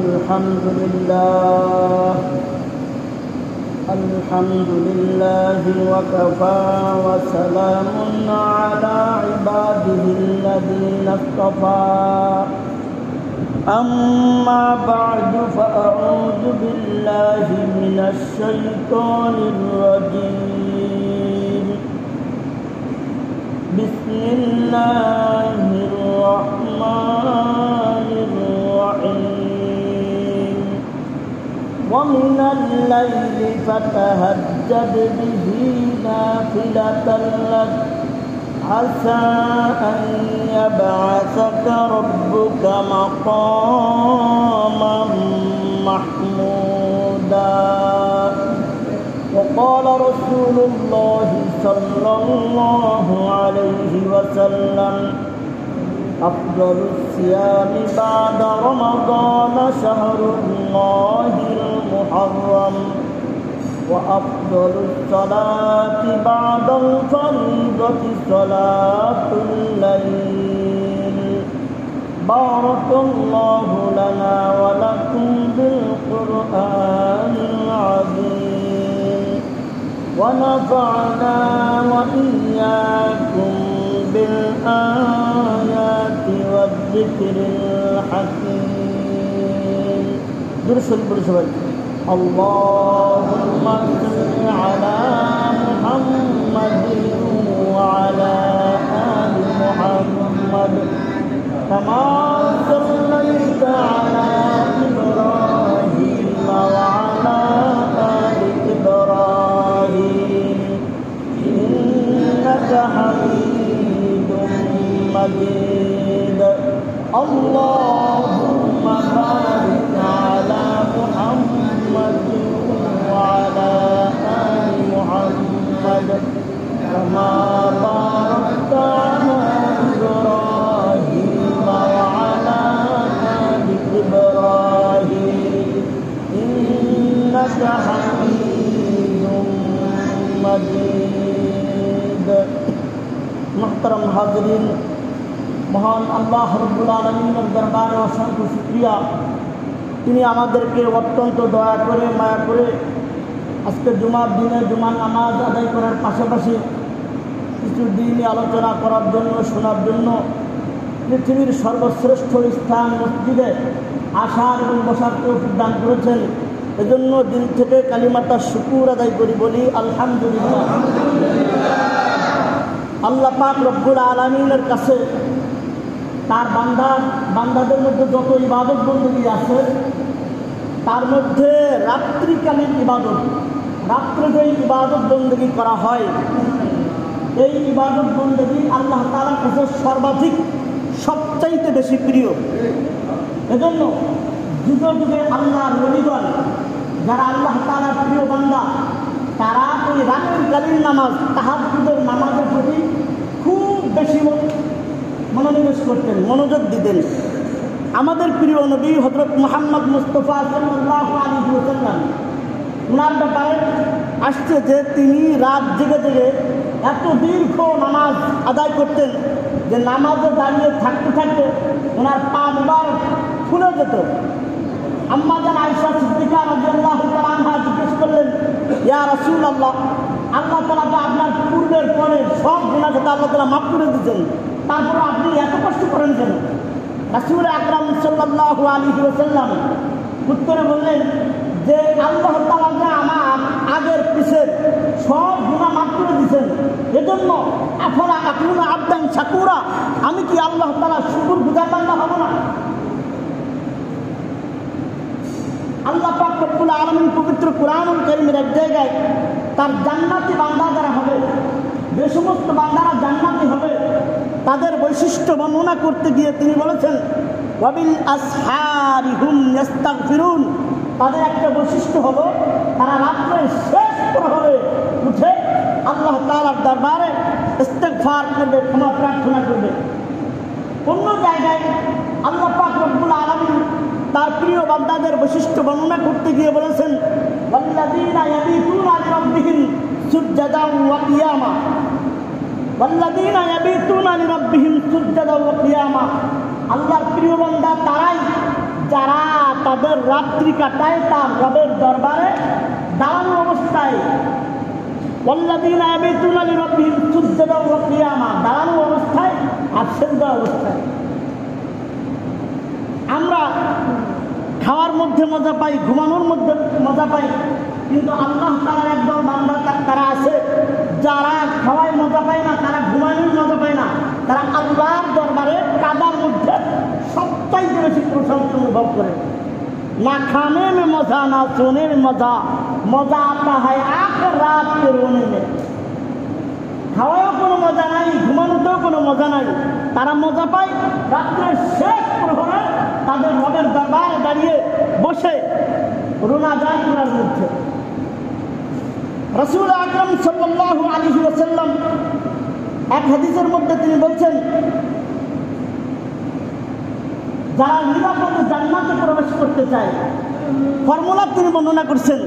الحمد لله وكفى وسلام على عباده الذين اصطفى أما بعد فأعوذ بالله من الشيطان الرجيم بسم الله الرحمن الرحيم ومن الليل فتهجد به نافلة لك عسى أن يبعثك ربك مقاما محمودا وقال رسول الله صلى الله عليه وسلم أفضل الصيام بعد رمضان شهر الله المحرم وأفضل الصلاة بعد الفريضة صلاة الليل بارك الله لنا ولكم بالقرآن العظيم ونفعنا وإياكم بالآيات والذكر الحكيم درس البرشوات اللهم صل على محمد وعلى آل محمد كما صليت على إبراهيم وعلى آل إبراهيم إنك حميد مجيد اللهم بارك على محمد وعلى آل محمد كما باركت على إبراهيم وعلى آل إبراهيم إنك حميد مجيد محترم حاضرين মহান আল্লাহ রব্বুল আলামিনের দরবারে অসংখ্য শুকরিয়া তিনি আমাদেরকে অত্যন্ত দয়া করে মায়া করে আজকে জুমার দিনে জুমার নামাজ আদায় করার পাশাপাশি কিছু দিনই আলোচনা করার জন্য শোনার জন্য পৃথিবীর সর্বশ্রেষ্ঠ স্থান মসজিদে আসার এবং বসার তৌফিক দান করেছেন। এজন্য দিন থেকে কালিমাটা শুকর আদায় করি, বলি আলহামদুলিল্লাহ। আল্লাহ পাক রব্বুল আলামিনের কাছে তার বান্দাদের মধ্যে যত ইবাদত বন্দী আছে তার মধ্যে রাত্রিকালীন ইবাদত, রাত্রে যে ইবাদত বন্দী করা হয় এই ইবাদত বন্দী আল্লাহ তাআলার কাছে সর্বাধিক সবচাইতে বেশি প্রিয়। এজন্য যুগে যুগে আল্লাহর ওলিগণ যারা আল্লাহ তাআলার প্রিয় বান্দা তারা ওই রাত্রিকালীন নামাজ তাহাজ্জুদের নামাজের প্রতি খুব বেশি মনোনিবেশ করতেন, মনোযোগ দিতেন। আমাদের প্রিয় নবী হযরত মুহাম্মদ মুস্তাফা সাল্লাল্লাহু আলাইহি ওয়াসাল্লাম ওনার ব্যাপারে আসছে যে তিনি রাত জেগে জেগে এত দীর্ঘ নামাজ আদায় করতেন যে নামাজে দাঁড়িয়ে থাকতে থাকতে ওনার পা মুবারক ফুলে যেত। আম্মা জান আয়েশা সিদ্দিকা রাদিয়াল্লাহু তাআলা আনহা জিজ্ঞেস করলেন, ইয়া রাসূলুল্লাহ, আল্লাহ তাআলা তো আপনার পূর্বের পরে সব গুনাহ আল্লাহ তাআলা মাফ করে দিয়েছেন, তারপরে আপনি এত কষ্ট করেন কেন? রাসূল আকরাম সাল্লাল্লাহু আলাইহি ওয়াসাল্লাম উত্তরে বললেন যে আল্লাহ তাআলা যে আমার আগের পিছের সব গুনাহ মাফ করে দিয়েছেন, এজন্য আফলা আকুনা আবদান শাকুরা, আমি কি আল্লাহ তাআলা শুকরগুজার বান্দা হব না? আল্লাহ পাক রব্বুল আলামিন পবিত্র কুরআনুল কারীমের এক জায়গায় তার জান্নাতি বান্দা যারা হবে, যে সমস্ত বান্দারা জান্নাতি হবে তাদের বৈশিষ্ট্য বর্ণনা করতে গিয়ে তিনি বলেছেন ওয়াবিল আসহারি হুম ইস্তাগফিরুন, তাদের একটা বৈশিষ্ট্য হলো তারা রাত্রে শেষ প্রহরে উঠে আল্লাহ তাআলার দরবারে ইস্তিগফার করবে, ক্ষমা প্রার্থনা করবে। অন্য জায়গায় আল্লাহ পাক রব্বুল আলামিন তার প্রিয় বান্দাদের বৈশিষ্ট্য বর্ণনা করতে গিয়ে বলেছেন ওয়াল্লাযীনা ইয়াবিতুনা লিরাব্বিহিম সুজদান ওয়া কিয়ামা, ওয়াল্লাযীনা ইয়াবিতুনা লিরাব্বিহিম সুজদান ওয়া কিয়ামা, আল্লাহর প্রিয় বান্দা তারাই যারা তাদের রাত্রি কাটায় তার রবের দরবারে দাঁড়ানো অবস্থায়, ওয়াল্লাযীনা ইয়াবিতুনা লিরাব্বিহিম সুজদান ওয়া কিয়ামা, দাঁড়ানো অবস্থায় আর সিজদা অবস্থায়। আমরা খাওয়ার মধ্যে মজা পাই, ঘুমানোর মধ্যে মজা পাই, কিন্তু আল্লাহ তাআলার একদল বান্দা তারা আছে যারা খাওয়ায় মজা পায় না, তারা ঘুমানোর মজা পায় না, তারা আল্লাহর দরবারে কাদার মধ্যে সবচাইতে বেশি প্রশান্তি অনুভব করে। না খানে মে মজা, না সোনে মে মজা, মজা আতা হয় আখের রাত কে রোনে মে। খাওয়ায়ও কোনো মজা নাই, ঘুমানোতেও কোনো মজা নাই, তারা মজা পায় রাত্রের শেষ প্রহরে তাদের রবের দরবারে দাঁড়িয়ে বসে রোনাজাত করার মধ্যে। রাসূল আকরাম সাল্লাল্লাহু আলাইহি ওয়াসাল্লাম এক হাদিসের মধ্যে তিনি বলছেন, যারা নিরাপদে জান্নাতে প্রবেশ করতে চায়, ফর্মুলা তিনি বর্ণনা করছেন।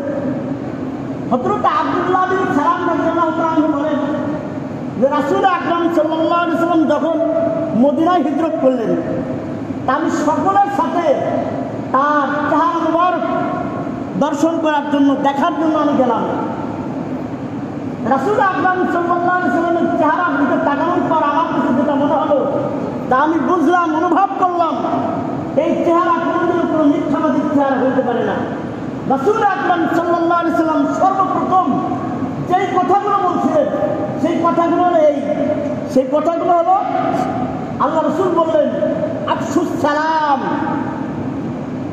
হযরত আব্দুল্লাহ বিন সালাম রাদিয়াল্লাহু তাআলা আনহু বলেন যে রাসূল আকরাম সাল্লাল্লাহু আলাইহি ওয়াসাল্লাম যখন মদিনায় হিজরত করলেন, আমি সকলের সাথে তার চেহারা মুবারক দর্শন করার জন্য, দেখার জন্য আমি গেলাম। রাসূল আকরাম সাল্লাল্লাহু আলাইহি ওয়াসাল্লামের চেহারার দিকে তাকানোর পর আমার কাছে যেটা মনে হলো, তা আমি বুঝলাম, অনুভব করলাম, এই চেহারা কোনোদিনও কোনো মিথ্যাবাদীর চেহারা হইতে পারে না। রাসূল আকরাম সাল্লাল্লাহু আলাইহি ওয়াসাল্লাম সর্বপ্রথম যেই কথাগুলো বলছিলেন, সেই কথাগুলো হলো আল্লাহ রাসূল বললেন, আফশুস সালাম,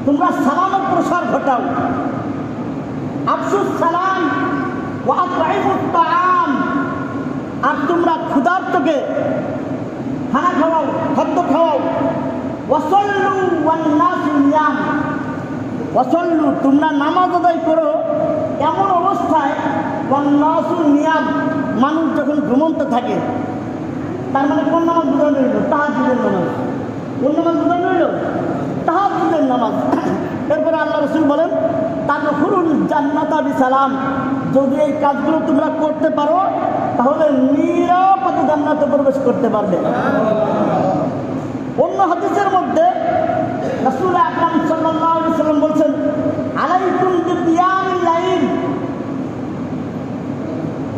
তোমরা সালামের প্রসার ঘটাও। আফশুস সালাম ওয়া আতঈমুত তাআম, আর তোমরা ক্ষুধার্তকে খানা খাওয়াও, খাদ্য খাওয়াও। ওয়াসাল্লু ওয়ান নাসু নিয়াম, ওয়াসাল্লু, তোমরা নামাজ আদায় করো এমন অবস্থায়, ওয়ান নাসু নিয়াম, মানুষ যখন ঘুমন্ত থাকে। তার মানে কোন নামাজ বোঝানো হইল? তাহাজ্জুদের নামাজ। কোন নামাজ বোঝানো হইল? তাহাজ্জুদের নামাজ। এরপরে আল্লাহ রাসূল বলেন, তাদখুলুল জান্নাতা বিসালাম, যদি এই কাজগুলো তোমরা করতে পারো তাহলে নিরাপদে জান্নাতে প্রবেশ করতে পারবে। অন্য হাদিসের মধ্যে রাসূল আকরাম সাল্লাল্লাহু আলাইহি ওয়াসাল্লাম বলছেন, আলাইকুম বিকিয়ামিল লাইল,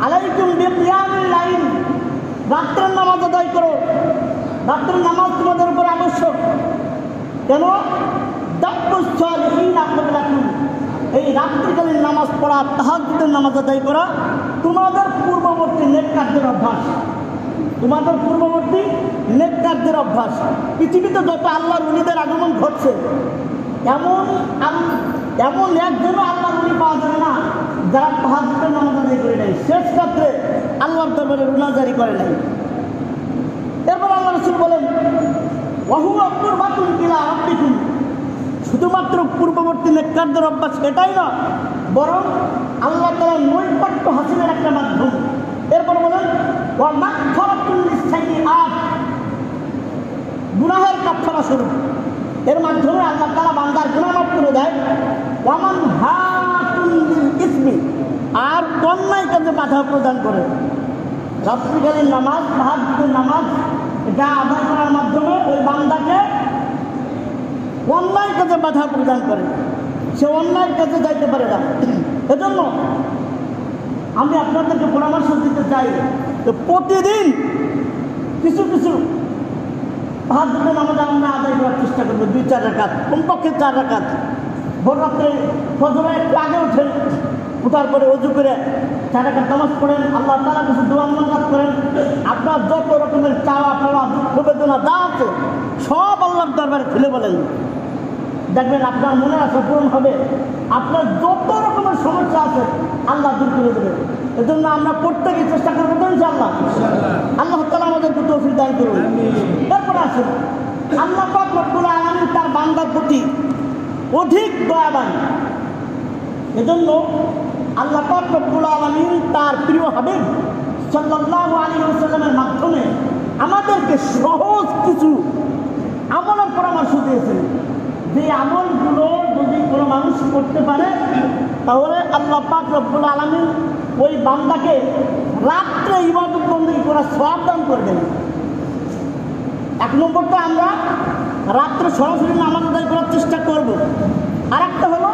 আলাইকুম বিকিয়ামিল লাইল, রাত্রের নামাজ আদায় করো। রাত্রের নামাজ তোমাদের উপর আবশ্যক। কেন? দাব্বুস সালিহিনা ক্বাবলাকুম, এই রাত্রিকালীন নামাজ পড়া, তাহাজ্জুদের নামাজ আদায় করা তোমাদের পূর্ববর্তী নেককারদের অভ্যাস। তোমাদের পূর্ববর্তী নেককারদের অভ্যাস। পৃথিবীতে যত আল্লাহর ওলিদের আগমন ঘটছে, এমন একজনও আল্লাহর ওলি পাওয়া যাবে না যারা তাহাজ্জুদের নামাজ আদায় করে নাই, শেষ রাত্রে আল্লাহর দরবারে রোনাজারি করে নাই। এরপর আল্লাহ রাসূল বলেন, ওয়াহুয়া কুরবাতুন ইলা রাব্বিকুম, শুধুমাত্র পূর্ববর্তী নেককারদের অভ্যাস এটাই না, বরং আল্লাহ তাআলার নৈকট্য হাসিলের একটা মাধ্যম। এরপর বলেন, ওয়া মাগফিরাতুল লিস-সাইয়্যাত, গুনাহের কাফারা স্বরূপ। এর মাধ্যমে আল্লাহ তাআলা বান্দার গুনাহ মাফ করে দেয়। ওয়া মানহাতুল লিল ইসমি, আর অন্যায় কাজে বাধা প্রদান করে। রাত্রিকালীন নামাজ, তাহাজ্জুদের নামাজ, এটা আদায় করার মাধ্যমে ওই বান্দাকে অন্যায় কাজে বাধা প্রদান করে, সে অন্যায় কাজে যাইতে পারে না। এজন্য আমি আপনাদেরকে পরামর্শ দিতে চাই যে প্রতিদিন কিছু কিছু তাহাজ্জুদের নামাজ আমরা আদায় করার চেষ্টা করবো। 2-4 রাকাত, কমপক্ষে 4 রাকাত। ভোর রাত্রে ফজরের একটু আগে ওঠেন, উঠার পরে ওযু করে 4 রাকাত নামাজ পড়েন, আল্লাহ তাআলার কাছে দোয়া মোনাজাত করেন। আপনার যত রকমের চাওয়া পাওয়া, দুঃখ বেদনা যা আছে সব আল্লাহর দরবারে খুলে বলেন, দেখবেন আপনার মনে আছে পূরণ হবে। আপনার যত রকমের সমস্যা আছে আল্লাহ দূর করে দেবে। এজন্য আমরা প্রত্যেকে চেষ্টা করবো তো ইনশাআল্লাহ। আল্লাহ তাআলা আমাদেরকে তৌফিক দান করুন। তারপরে আসুন, আল্লাহ পাক রব্বুল আলামিন তার বান্দার প্রতি অধিক দয়াবান। এজন্য আল্লাহ পাক রব্বুল আলামিন তার প্রিয় হাবিব সাল্লাল্লাহু আলাইহি ওয়াসাল্লামের মাধ্যমে আমাদেরকে সহজ কিছু আমলের পরামর্শ দিয়েছেন, যে আমলগুলো যদি কোনো মানুষ করতে পারে তাহলে আল্লাহ পাক রব্বুল আলামিন ওই বান্দাকে রাত্রে ইবাদত বন্দেগী করার সওয়াব দান করে দেন। 1 নম্বরটা আমরা রাত্রে সরাসরি নামাজ আদায় করার চেষ্টা করব। আর একটা হলো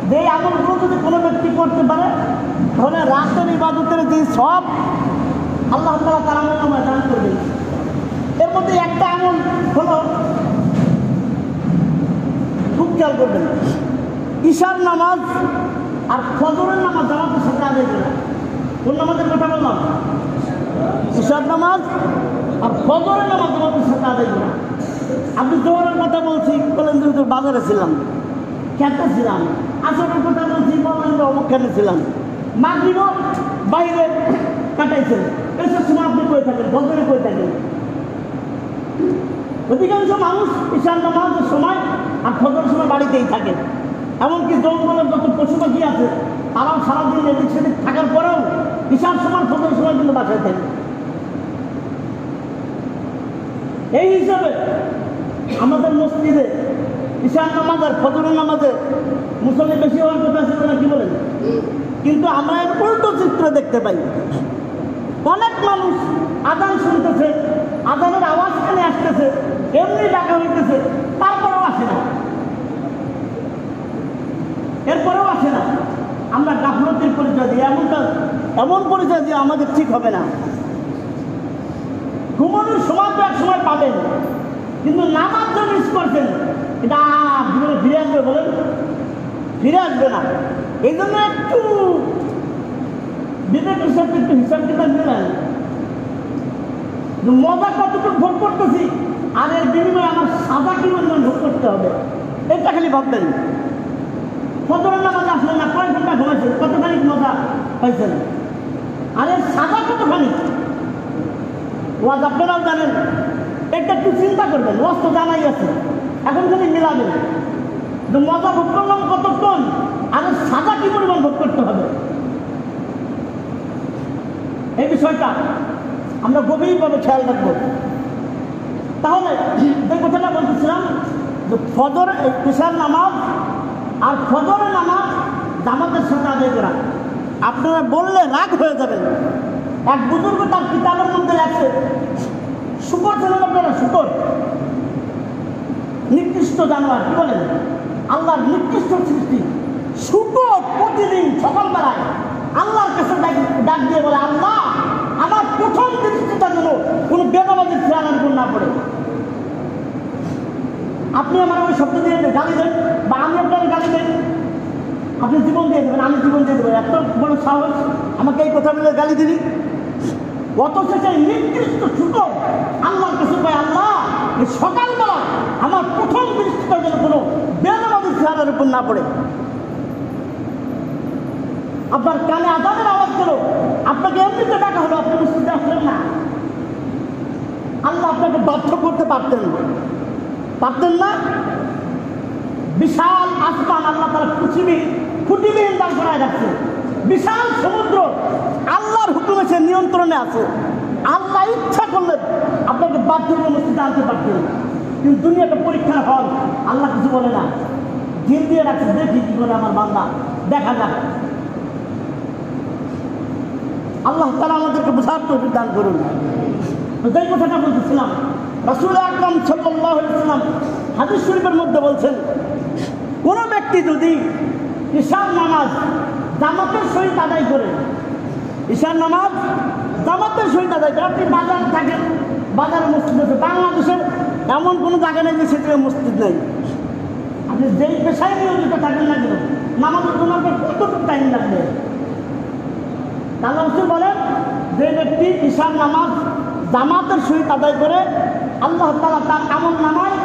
যে এই আমলগুলো যদি কোনো ব্যক্তি করতে পারে তাহলে রাতের ইবাদতের যে সব আল্লাহ তাআলা তার আমল নামায় দান করবেন। এর মধ্যে একটা আমল হলো, খুব খেয়াল করবেন, ঈশার নামাজ আর ফজরের নামাজ জামাতের সাথে আদায় করা। কোন নামাজের কথা বললাম? ঈশার নামাজ আর ফজরের নামাজ জামাতের সাথে আদায় করা। আপনি জোহরের কথা বলছি, বলেন যে বাজারে ছিলাম, খেতে ছিলাম। আসরের কথা বলছি, বলেন যে অমুকখানে ছিলাম। মাগরিবও বাইরে কাটাইছেন, এসব সময় আপনি করে থাকেন, ফজরে করে থাকেন। অধিকাংশ মানুষ ঈশার নামাজের সময় আর ফজরের সময় বাড়িতেই থাকে। এমনকি জঙ্গলের যত পশু পাখি আছে তারাও সারাদিন এদিক সেদিক থাকার পরেও ঈশার সময় ফজরের সময় কিন্তু বাসায় থাকে। এই হিসাবে আমাদের মসজিদে ঈশার নামাজ আর ফজরের নামাজে মুসল্লি বেশি হওয়ার কথা ছিল না, কি বলেন? কিন্তু আমরা এর উল্টো চিত্র দেখতে পাই। অনেক মানুষ আজান শুনতেছে, আজানের আওয়াজ কানে আসতেছে, এমনি ডাকা হইতেছে, তারপরেও আসে না, এরপরেও আসে না। আমরা গাফলতির পরিচয় দিই, এমন পরিচয় দিয়ে আমাদের ঠিক হবে না। ঘুমানোর সময় তো এক সময় পাবেন, কিন্তু নামাজ যে মিস করছেন এটা জীবনে ফিরে আসবে, বলেন? ফিরে আসবে না। এই জন্য একটু বিবেকের সাথে একটু হিসাব কিতাব মিলান। মজা কতটুকু ভোগ করতেছি আর এর বিনিময়ে আমার সাজা কি পরিমাণ ভোগ করতে হবে, এটা খালি ভাববেন। ফজরের নামাজ আসলে না, কয়েক ঘন্টা ঘুমাইছেন, কতখানি মজা পাইছেন, আর এর সাজা কতখানি। ওয়াজ আপনারাও জানেন, এটা একটু চিন্তা করবেন। ওয়াজ তো জানাই আছে, এখন যদি মিলাবেন যে মজা ভোগ করলাম কতক্ষণ আর সাজা কি পরিমাণ ভোগ করতে হবে, এই বিষয়টা আমরা গভীরভাবে খেয়াল রাখবো। তাহলে যে কথাটা বলতেছিলাম যে ফজর, ঈশার নামাজ আর ফজরের নামাজ জামাতের সাথে আদায় করা। আপনারা বললে রাগ হয়ে যাবেন। এক বুজুর্গ তার কিতাবের মধ্যে লেখছে, শুকর ছিলেন আপনারা, শুকর নিকৃষ্ট জানোয়ার, কি বলেন? আল্লাহর নিকৃষ্ট সৃষ্টি। শুকর প্রতিদিন সকালবেলায় আল্লাহর কাছে ডাক দিয়ে বলে, আল্লাহ আমার প্রথম দৃষ্টিটা যেন কোনো বেনামাজির খেয়ালের উপর না পড়ে। আপনি আমার ওই শব্দ দিয়ে গালি দেন বা আমি আপনার গালি দেন, আপনি জীবন দিয়ে দেবেন, আমি জীবন দিয়ে দেবো, এত বড় সাহস আমাকে এই কথা বলে গালি দিবি? অথচ সেই নিকৃষ্ট শুকর আল্লাহর কাছে পায়, আল্লাহ এই সকালবেলা আমার প্রথম দৃষ্টিটা যেন কোনো বেনামাজির খেয়ালের উপর না পড়ে। আপনার কানে আজানের আওয়াজ গেল, আপনাকে এমনিতে ডাকা হলো, আপনি মসজিদে আসলেন না। আল্লাহ আপনাকে বাধ্য করতে পারতেন না? বিশাল আসমান আল্লাহ তারা খুঁটিবিহীন দান করায় রাখছে। বিশাল সমুদ্র আল্লাহর হুকুমে সে নিয়ন্ত্রণে আছে। আল্লাহ ইচ্ছা করলেন আপনাকে বাধ্য করে মসজিদে আনতে পারতেন, কিন্তু দুনিয়াটা পরীক্ষার হল। আল্লাহ কিছু বলে না, জিল দিয়ে রাখছে, দেখি কি করে আমার বান্দা, দেখা যাক। আল্লাহ তাআলা আমাদেরকে বোঝার তৌফিক দান করুন। যেই কথাটা বলতেছিলাম, রাসূল আকরাম সাল্লাল্লাহু আলাইহি ওয়াসাল্লাম হাদিস শরীফের মধ্যে বলছেন, কোন ব্যক্তি যদি ঈশার নামাজ জামাতের সহিত আদায় করে, ঈশার নামাজ জামাতের সহিত আদায় করে, আপনি বাজার থাকেন, বাজারে মসজিদ আছে, বাংলাদেশের এমন কোনো জায়গা নেই যে সেখানে মসজিদ নেই। আপনি যেই পেশায় নিয়োজিত থাকেন না কেন, নামাজের জন্য আপনার কতটুকু টাইম লাগবে? আল্লাহ রাসূল বলেন, যে ব্যক্তি ঈশার নামাজ জামাতের সহিত আদায় করে, আল্লাহ তাআলা তার আমল নামায়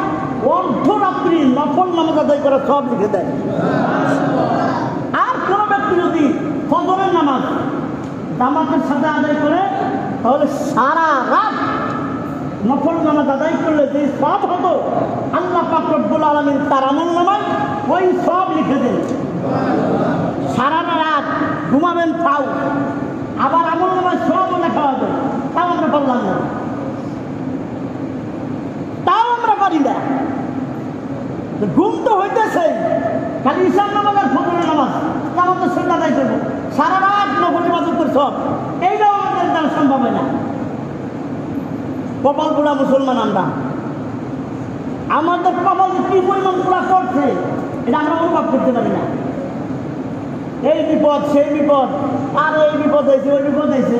অর্ধরাত্রি নফল নামাজ আদায় করে সব লিখে দেয়। আর কোনো ব্যক্তি যদি ফজরের নামাজ জামাতের সাথে আদায় করে, তাহলে সারা রাত নফল নামাজ আদায় করলে যে সব হতো, আল্লাহ পাক রব্বুল আলামিন তার আমল নামায় ওই সব লিখে দেন। সারা রাত ঘুমাবেন তাও, আবার আমল নামায় সবও লেখা হবে, তাও আমরা বললাম না, তাও আমরা পারি না। ঘুম তো হইতেছে, খালি ঈশার নামাজ আর ফজরের নামাজ জামাতের সাথে আদায় করবো, সারা রাত নফল ইবাদত করে সব, এইটাও আমাদের দ্বারা সম্ভব হয় না। কপাল পোড়া মুসলমান আমরা। আমাদের কপাল কি পরিমাণ পুরা করছে এটা আমরা অনুভব করতে পারি না। এই বিপদ সেই বিপদ, আর এই বিপদ হয়েছে ওই বিপদ হয়েছে।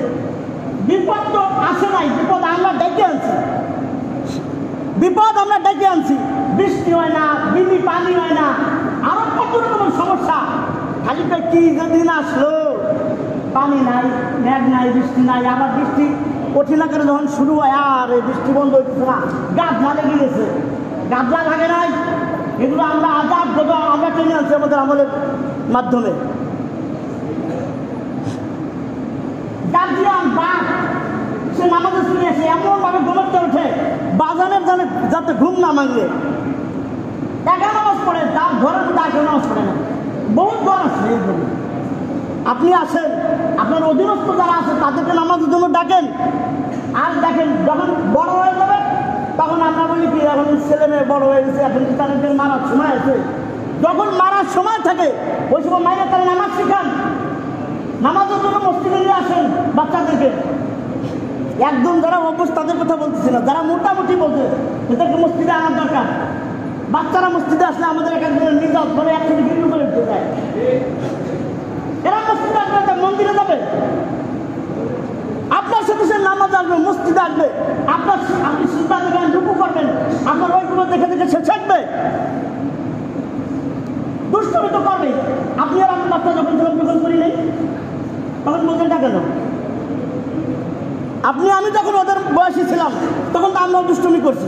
বিপদ তো আসে নাই, বিপদ আমরা ডেকে আনছি। বিপদ আমরা ডেকে আনছি। বৃষ্টি হয় না, বিনি পানি হয় না, আরো কত রকমের সমস্যা। খালি কি যেদিন আসলো পানি নাই, মেঘ নাই, বৃষ্টি নাই, আবার বৃষ্টি কঠিন আকারে যখন শুরু হয় আর এই বৃষ্টি বন্ধ হইতেছে না, গাবলা লেগে গেছে। গাবলা লাগে নাই, এগুলো আমরা আজাব গজব আমরা টেনে আনছি আমাদের আমলের মাধ্যমে। গার্জিয়ান বাপ সে নামাজে শুনে এসে এমনভাবে ঘুমাতে ওঠে বাজানের জানে যাতে ঘুম না ভাঙলে। একা নামাজ পড়ে, তার ঘরের মধ্যে একা নামাজ পড়ে না। বহুত ঘর আছে এই জন্য। আপনি আসেন, আপনার অধীনস্থ যারা আছে তাদেরকে নামাজের জন্য ডাকেন। আর দেখেন যখন বড় হয়ে যাবে তখন আমরা বলি কি এখন ছেলে মেয়ে বড় হয়ে গেছে, এখন কি তাদেরকে মারার সময় আছে? যখন মারার সময় থাকে ওই সময় মায়ের তারা নামাজ শিখান। নামাজের জন্য মসজিদে নিয়ে আসেন বাচ্চাদেরকে। একদম যারা অভ্যাস তাদের কথা বলতেছি না, যারা মোটামুটি বলছে এদেরকে মসজিদে আনার দরকার। বাচ্চারা মসজিদে আসলে আমাদের এক একজনের নিজত মানে একসাথে বিক্রি করে উঠতে যায়। এরা মসজিদে আসবে, মন্দিরে যাবে, আপনার সাথে সে নামাজ আসবে, মসজিদে আসবে, আপনি সিজদা দেবেন, রুকু করবেন, আপনার ওইগুলো দেখে দেখে সে শিখবে। দুষ্টমি তো করবে। আপনি আর আমি বাচ্চা যখন যখন করি নেই তখন বলছেন না কেন? আপনি আমি যখন ওদের বয়সী ছিলাম তখন তো আমরাও দুষ্টমি করছি।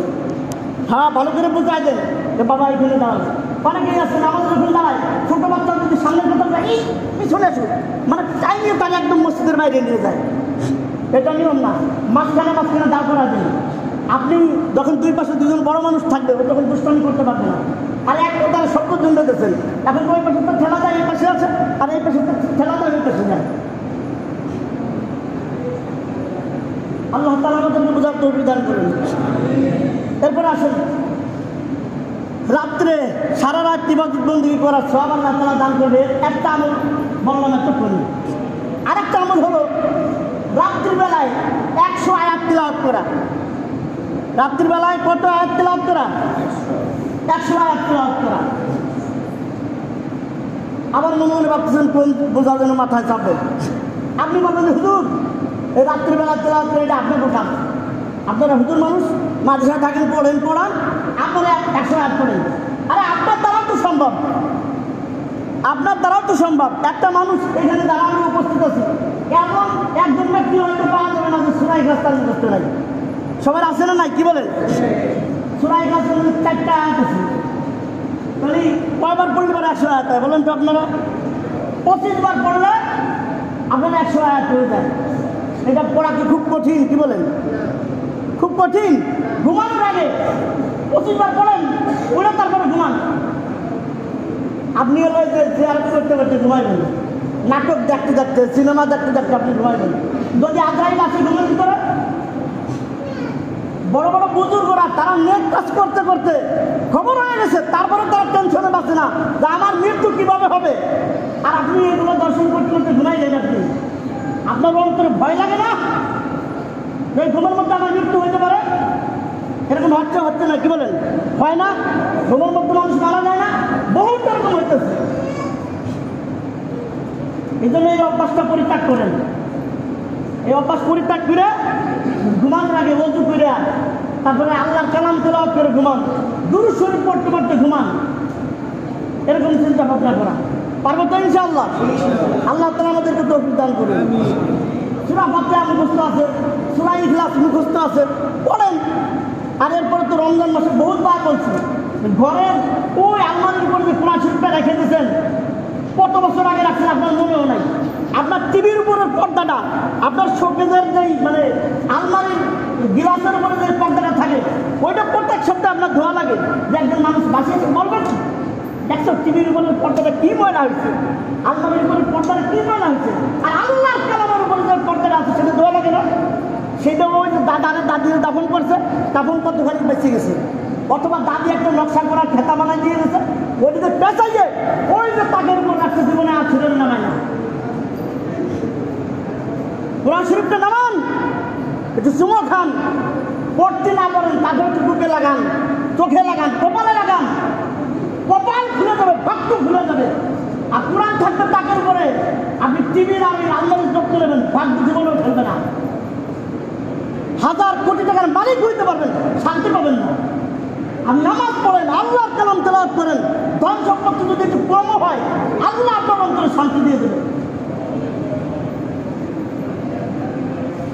হ্যাঁ, ভালো করে বোঝাই দেন যে বাবা এখানে দাঁড়াবে। অনেকেই আছে নামাজ যখন দাঁড়ায় ছোট বাচ্চা যদি সামনের কথা যায় এই পিছনে আসুক, মানে চাই নিয়ে তাকে একদম মসজিদের বাইরে নিয়ে যায়। এটা নিয়ম না। মাঝখানে দাঁড় করা দিন। আপনি যখন দুই পাশে দুজন বড় মানুষ থাকবে ও তখন দুষ্টামি করতে পারবে না। আর এক তারা শব্দ জন্য দিয়েছেন, এখন ওই পাশে তো ঠেলা যায় এই পাশে আছে, আর এই পাশে তো ঠেলা যায় ওই পাশে যায়। আল্লাহ তাআলা আমাদেরকে বোঝার তৌফিক দান করেন। এরপরে আসেন, রাত্রে সারা রাত ইবাদত বন্দেগী করার সওয়াব আল্লাহ তাআলা দান করবে। একটা আমল বললাম এত করি। আরেকটা আমল হলো রাত্রিবেলায় 100 আয়াত তিলাওয়াত করা। রাত্রিবেলায় কত আয়াত তিলাওয়াত করা? 100 আয়াত তিলাওয়াত করা। আবার মনে মনে ভাবতেছেন কোন বোঝার জন্য মাথায় চাপবে। আপনি বলবেন হুজুর এই রাত্রিবেলা তিলাওয়াত করে এটা আপনার বোঝান। আপনারা হুজুর মানুষ, মাদ্রাসায় থাকেন, পড়ান, আপনারা 100 আয়াত পড়েন। আরে আপনার দ্বারাও তো সম্ভব, আপনার দ্বারাও তো সম্ভব। একটা মানুষ এখানে যারা আমি উপস্থিত আছি এমন একজন ব্যক্তি হয়তো পাওয়া যাবে না যে সূরা ইখলাস তার মুখস্থ নাই। সবার আছে না নাই? কি বলেন? সূরা ইখলাসের 4টা আয়াত আছে, তাহলে কয়বার পড়লে পরে 100 আয়াত হয় বলেন তো আপনারা? 25 বার পড়লে আপনার 100 আয়াত হয়ে যায়। এটা পড়া কি খুব কঠিন? কি বলেন? খুব কঠিন। ঘুমানোর আগে 25 বার পড়েন, ওরা তারপরে ঘুমান। আপনি হলো যে জিয়ারত করতে করতে ঘুমাইবেন, নাটক দেখতে দেখতে, সিনেমা দেখতে দেখতে আপনি ঘুমাইবেন। যদি আজরাইল আসে ঘুমের ভিতরে, বড় বড় বুজুর্গরা তারা নেট কাজ করতে করতে খবর হয়ে গেছে, তারপরে তারা টেনশনে বাঁচে না যে আমার মৃত্যু কিভাবে হবে। আর আপনি এগুলো দর্শন করতে করতে ঘুমাইলেন। আপনি আপনার অন্তরে ভয় লাগে না এই ঘুমের মধ্যে আমার মৃত্যু হতে পারে? এরকম হচ্ছে না? কি বলেন? হয় না? ঘুমের মধ্যে মানুষ মারা যায় না? বহুত এরকম হইতেছে। এই জন্য এই অভ্যাসটা পরিত্যাগ করেন। এই অভ্যাস পরিত্যাগ করে ঘুমানোর আগে ওযু করে তারপরে আল্লাহর কালাম তেলাওয়াত করে ঘুমান, দুরূদ শরীফ পড়তে পড়তে ঘুমান। এরকম চিন্তা ভাবনা করা পারবো তো ইনশাআল্লাহ। আল্লাহ তাআলা আমাদেরকে তৌফিক দান করুন। সূরা ফাতিহা মুখস্থ আছে, সূরা ইখলাস মুখস্থ আছে, পড়েন। আর এরপরে তো রমজান মাসে বহুত বার বলছি, ঘরের ওই আলমারির উপরে যে কোরআন শরীফটা রেখে দিয়েছেন কত বছর আগে রাখছেন আপনার মনেও নাই। আপনার টিভির উপরের পর্দাটা, আপনার শোকেজের যেই মানে আলমারির গিলাসের উপরে যে পর্দাটা থাকে ওইটা প্রত্যেক সপ্তাহে আপনার ধোয়া লাগে। যে একজন মানুষ বাঁচিয়েছে বলবেন দেখছো টিভির উপরের পর্দাটা কি ময়লা হয়েছে, আলমারির উপরের পর্দাটা কি ময়লা হয়েছে। আর আল্লাহর কালামের উপরে যে পর্দাটা আছে সেটা ধোয়া লাগে না? সেটা ওই যে দাদির দাফন করছে, দাফন কতখানি বেঁচে গেছে, অথবা দাদি একটা নকশা করার খেতা বানাই দিয়ে গেছে, ওইটাতে পেঁচাইয়ে ওই যে তাকের উপর রাখছে, জীবনে আর ছিলেন নামায় না। কোরআন শরীফটা নামান, একটু চুমো খান, পড়তে না পারেন তাদের একটু বুকে লাগান, চোখে লাগান, কপালে লাগান, কপাল খুলে যাবে, ভাগ্য খুলে যাবে। আর কোরআন থাকবে তাকের উপরে, আপনি টিভির আমি আল্লাহর যত্ন নেবেন, ভাগ্য জীবনেও ফেলবে না। 1000 কোটি টাকার মালিক হইতে পারবেন, শান্তি পাবেন না। আপনি নামাজ পড়েন, আল্লাহর কালাম তেলাওয়াত করেন, ধন সম্পত্তি যদি একটু কমও হয়, আল্লাহ আপনার অন্তরে শান্তি দিয়ে দেবেন।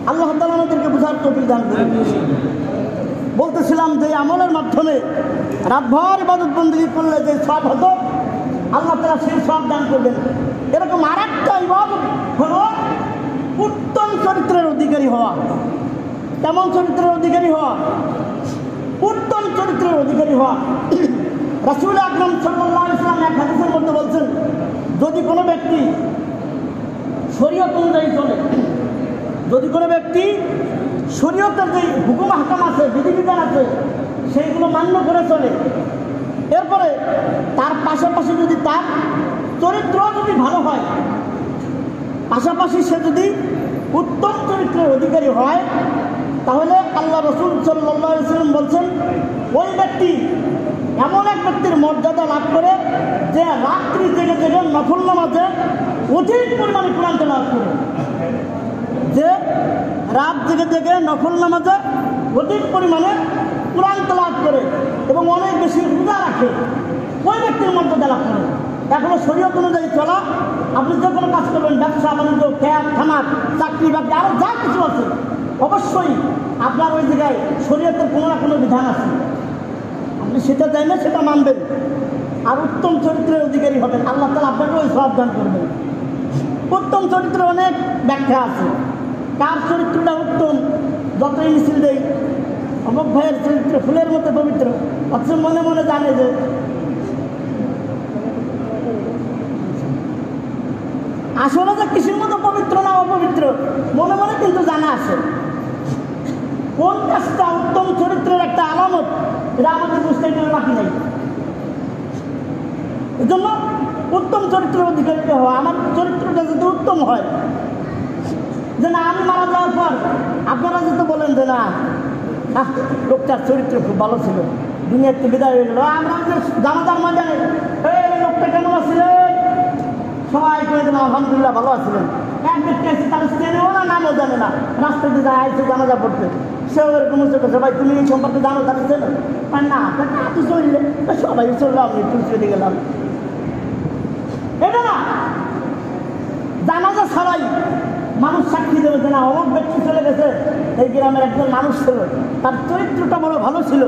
আল্লাহ তাআলা আমাদেরকে বোঝার তৌফিক দান করেন। বলতেছিলাম যে আমলের মাধ্যমে রাতভর ইবাদত বন্দেগী করলে যে সব হতো, আল্লাহ তাআলা সেই সব দান করবেন। এরকম আরেকটা ইবাদত হলো উত্তম চরিত্রের অধিকারী হওয়া। কেমন চরিত্রের অধিকারী হওয়া? উত্তম চরিত্রের অধিকারী হওয়া। রাসূল আকরাম সাল্লাল্লাহু আলাইহি ওয়াসাল্লাম এক হাদিসের মধ্যে বলছেন, যদি কোনো ব্যক্তি শরীয়ত অনুযায়ী চলে, যদি কোনো ব্যক্তি শরীয়তের যে হুকুম আহকাম আছে, বিধিবিধান আছে, সেইগুলো মান্য করে চলে, এরপরে তার পাশাপাশি যদি তার চরিত্র যদি ভালো হয়, পাশাপাশি সে যদি উত্তম চরিত্রের অধিকারী হয়, তাহলে আল্লাহ রাসূল সাল্লাল্লাহু আলাইহি ওয়াসাল্লাম বলছেন, ওই ব্যক্তি এমন এক ব্যক্তির মর্যাদা লাভ করে যে রাত্রি জেগে জেগে নফল নামাজে অধিক পরিমাণে কোরআন তেলাওয়াত করে, যে রাত জেগে জেগে নফল নামাজে অধিক পরিমাণে কোরআন তেলাওয়াত করে এবং অনেক বেশি রোজা রাখে, ওই ব্যক্তির মর্যাদা লাভ করে। এখনো শরীয়ত অনুযায়ী চলা, আপনি যে কোনো কাজ করবেন, ব্যবসা বাণিজ্য, খেয়াল খামার, চাকরি বাকরি, আরও যা কিছু আছে, অবশ্যই আপনার ওই জায়গায় শরীয়তের কোনো না কোনো বিধান আছে, আপনি সেটা জানেন, সেটা মানবেন, আর উত্তম চরিত্রের অধিকারী হবেন। আল্লাহ তাআলা আপনাকে ওই সওয়াব দান করবেন। উত্তম চরিত্রের অনেক ব্যাখ্যা আছে। কার চরিত্রটা উত্তম, যতই মিছিল দেই, অমুক ভাইয়ের চরিত্র ফুলের মতো পবিত্র, অথচ মনে মনে জানে যে আসলে যে কৃষির মতো পবিত্র না অপবিত্র, মনে মনে কিন্তু জানা আছে। কোন কাজটা উত্তম চরিত্রের একটা আলামত, এটা আমাদের বুঝতে বাকি নেই। এই জন্য উত্তম চরিত্রের অধিকারী হওয়া, আমার চরিত্রটা যদি উত্তম হয়, যে না আমি মারা যাওয়ার পর আপনারা যদি বলেন যে না লোকটার চরিত্র খুব ভালো ছিল, দুনিয়াতে বিদায় হয়ে গেল, আমরা জানাজার ময়দানে এই লোকটা কেমন ছিলেন, সবাই করে দিলাম আলহামদুলিল্লাহ ভালো আছিলেন। এক ব্যক্তি আছে, তারা চেনেও না, নামও জানে না, রাস্তাতে যায় আইসে জানাজা পড়তে, সেও এরকম করছে, ভাই তুমি এই সম্পর্কে জানো, তারা চেনো না, তুই চললে সবাই চললাম, তুই চলে গেলাম। এটা না, জানাজা ছাড়াই মানুষ সাক্ষী দেবে যে না অমুক ব্যক্তি চলে গেছে, এই গ্রামের একজন মানুষ ছিল, তার চরিত্রটা বড় ভালো ছিল।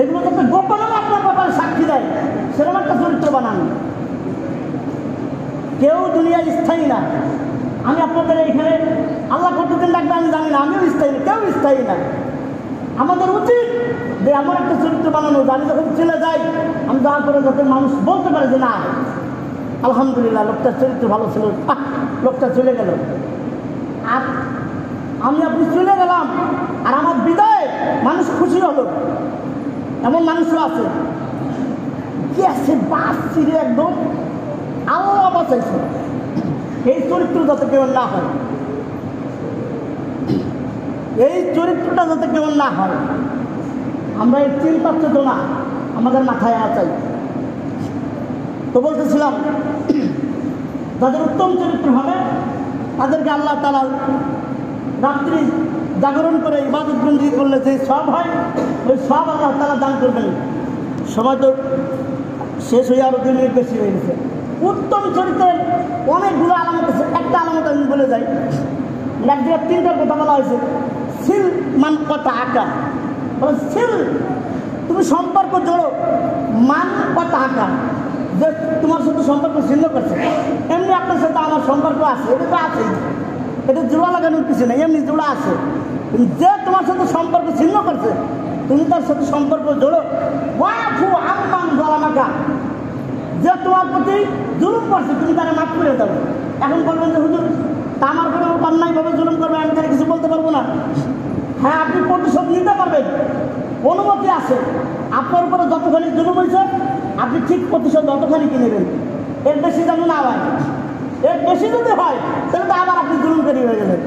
এগুলো যাতে গোপনে আপনার ব্যাপারে সাক্ষী দেয়, সেরকম একটা চরিত্র বানান। কেউ দুনিয়ায় স্থায়ী না। আমি আপনাদের এখানে আল্লাহ কতদিন লাগবে আমি জানি না, আমিও স্থায়ী না, কেউ স্থায়ী না। আমাদের উচিত যে এমন একটা চরিত্র বানানো, আমি যখন চলে যাই, আমি যাওয়ার পরে যাতে মানুষ বলতে পারে যে না আলহামদুলিল্লাহ লোকটার চরিত্র ভালো ছিল, লোকটা চলে গেল। আর আমি আপনি চলে গেলাম, আর আমার বিদায় মানুষ খুশি হলো, এমন মানুষও আছে গেছে বাস ছিঁড়ে একদম আল্লাহ বাঁচাইছে। এই চরিত্র যাতে কেউ না হয়, এই চরিত্রটা যাতে কেউ না হয়, আমরা এই চিন্তা চেতনা আমাদের মাথায় চাই। তো বলতেছিলাম, যাদের উত্তম চরিত্র হবে তাদেরকে আল্লাহ তাআলা রাত্রি জাগরণ করে ইবাদত বন্দেগী করলে যে সব হয়, ওই সব আল্লাহ তাআলা দান করবেন। সময় তো শেষ হয়ে আরও 2 মিনিট বেশি হয়ে গেছে। উত্তম চরিত্রের অনেকগুলো আলামত আছে, একটা আলামত আমি বলে যাই। এক জায়গায় 3টা কথা বলা হয়েছে। সিল মান কথা আঁকা, সিল তুমি সম্পর্ক জোড়ো, মান কথা আঁকা, যে তোমার সাথে সম্পর্ক ছিন্ন করছে, এমনি আপনার সাথে আমার সম্পর্ক আছে, এটা তো আছেই, এটা জোড়া লাগানোর কিছু নেই, এমনি জোড়া আছে। যে তোমার সাথে সম্পর্ক ছিন্ন করছে, তুমি তার সাথে সম্পর্ক জোড়ো। ওয়াফু আম্মান যালামাকা, যে তোমার প্রতি জুলুম করছে তুমি তারা মাফ করে দাও। এখন বলবেন যে হুজুর তা আমার কোনো অন্যায়ভাবে জুলুম করবে, আমি তারা কিছু বলতে পারবো না। হ্যাঁ, আপনি প্রতিশোধ নিতে পারবেন, অনুমতি আছে। আপনার উপরে যতখানি জুলুম হয়েছে আপনি ঠিক প্রতিশোধ যতখানি কি নেবেন, এর বেশি যেন না হয়। এর বেশি যদি হয় তাহলে তো আবার আপনি জুলুমকারী হয়ে গেলেন।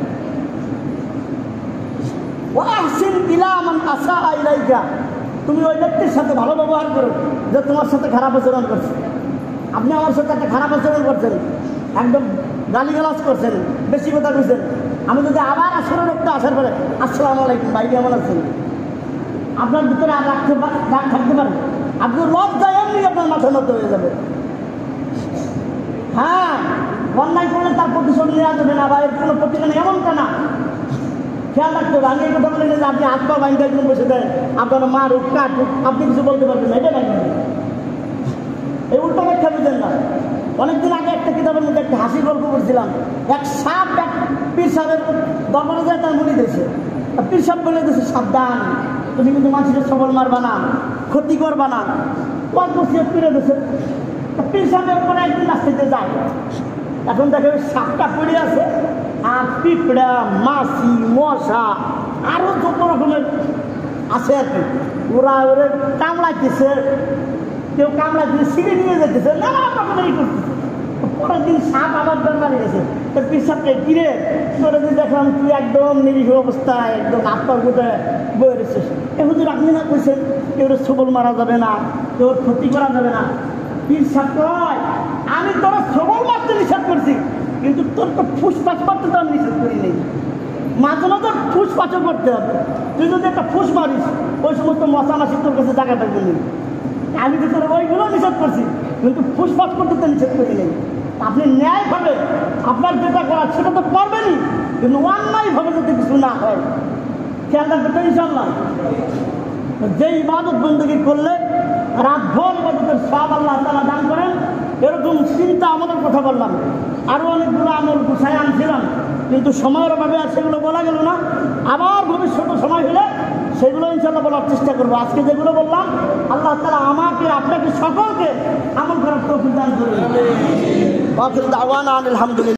ওয়াহসিন ইলা মান আসা ইলাইকা, তুমি ওই ব্যক্তির সাথে ভালো ব্যবহার করো যে তোমার সাথে খারাপ আচরণ করছে। আপনি আমার সাথে একটা খারাপ আচরণ করছেন, একদম গালিগালাজ করছেন, বেশি কথা বুঝছেন। আমি যদি আবার আসলে রক্ত আসার পরে আসসালামু আলাইকুম ভাই কেমন আছেন, আপনার ভিতরে আর রাগ থাকতে পারে, আপনি লজ্জায় এমনি আপনার মাথা নত হয়ে যাবে। হ্যাঁ, অন্যায় করলে তার প্রতিশোধ নেওয়া যাবে না বা এর কোনো প্রতিকার এমনটা না, খেয়াল রাখতে হবে। আমি এই কথা বলি যে আপনি হাত পা বাইন্দা একদম বসে দেন, আপনার মারুক কাটুক, আপনি কিছু বলতে পারবেন না, এটা না। এই উল্টো ব্যাখ্যা বুঝেন না। অনেকদিন আগে একটা কিতাবের মধ্যে একটা হাসির গল্প করছিলাম। এক সাপ এক পীর সাহেবের দরবারে যায়, তার মুড়ি দিয়েছে। পীর সাহেব বলে দিয়েছে, সাবধান, তুমি কিন্তু মানুষের সবল মারবা না, ক্ষতি করবা না। অল্প সে ফিরে দিয়েছে। পীর সাহেবের পরে একদিন রাস্তাতে যায়, এখন দেখে ওই সাপটা পড়ে আছে, আর পিঁপড়া, মাছি, মশা আরো যত রকমের আছে আর কি, ওরা ওরে কামড়াইতেছে, কেউ কামড়াইতে ছিঁড়ে নিয়ে যেতেছে, নানা রকমেরই করতেছে। পরের দিন সাপ আবার বেড়ে গেছে। তোর পিসাবকে কিরে তোরা যে দেখলাম তুই একদম নিরীহ অবস্থায় একদম আত্মার গোটায় বয়ে রেছিস, এখন যদি আপনি না কইছেন কেউ সবল মারা যাবে না, কেউ ক্ষতি করা যাবে না। পিসাব কয়, আমি তোরা সবল মারতে নিষেধ করছি, কিন্তু তোর তো ফুসফাস মারতে তো আমি নিষেধ করি নেই। মাঝে মাঝে ফুসফাসও করতে হবে। তুই যদি একটা ফুস মারিস, ওই সমস্ত মশা মাসি তোর কাছে জায়গা থাকবে নেই। আমি তো তোর ওইগুলো নিষেধ করছি, কিন্তু ফুসফাস করতে তো নিষেধ করি নেই। আপনি ন্যায়ভাবে আপনার যেটা করার সেটা তো করবেনই, কিন্তু অন্যায়ভাবে যদি কিছু না হয় খেয়াল রাখবে তো ইনশাল্লাহ। যে ইবাদত বন্দী করলে রাতভর ইবাদতের সব আল্লাহ তাআলা দান করেন, এরকম চিন্তা আমাদের কথা বললাম। আরও অনেকগুলো আমল গুছায় আনছিলাম, কিন্তু সময়ের অভাবে আর সেগুলো বলা গেল না। আবার ভবিষ্যতে সময় হলে সেগুলো ইনশাল্লাহ বলার চেষ্টা করবো। আজকে যেগুলো বললাম আল্লাহ তাআলা আমাকে আপনাকে সকলকে আমল করার তৌফিক দান করুন। আলহামদুলিল্লাহ।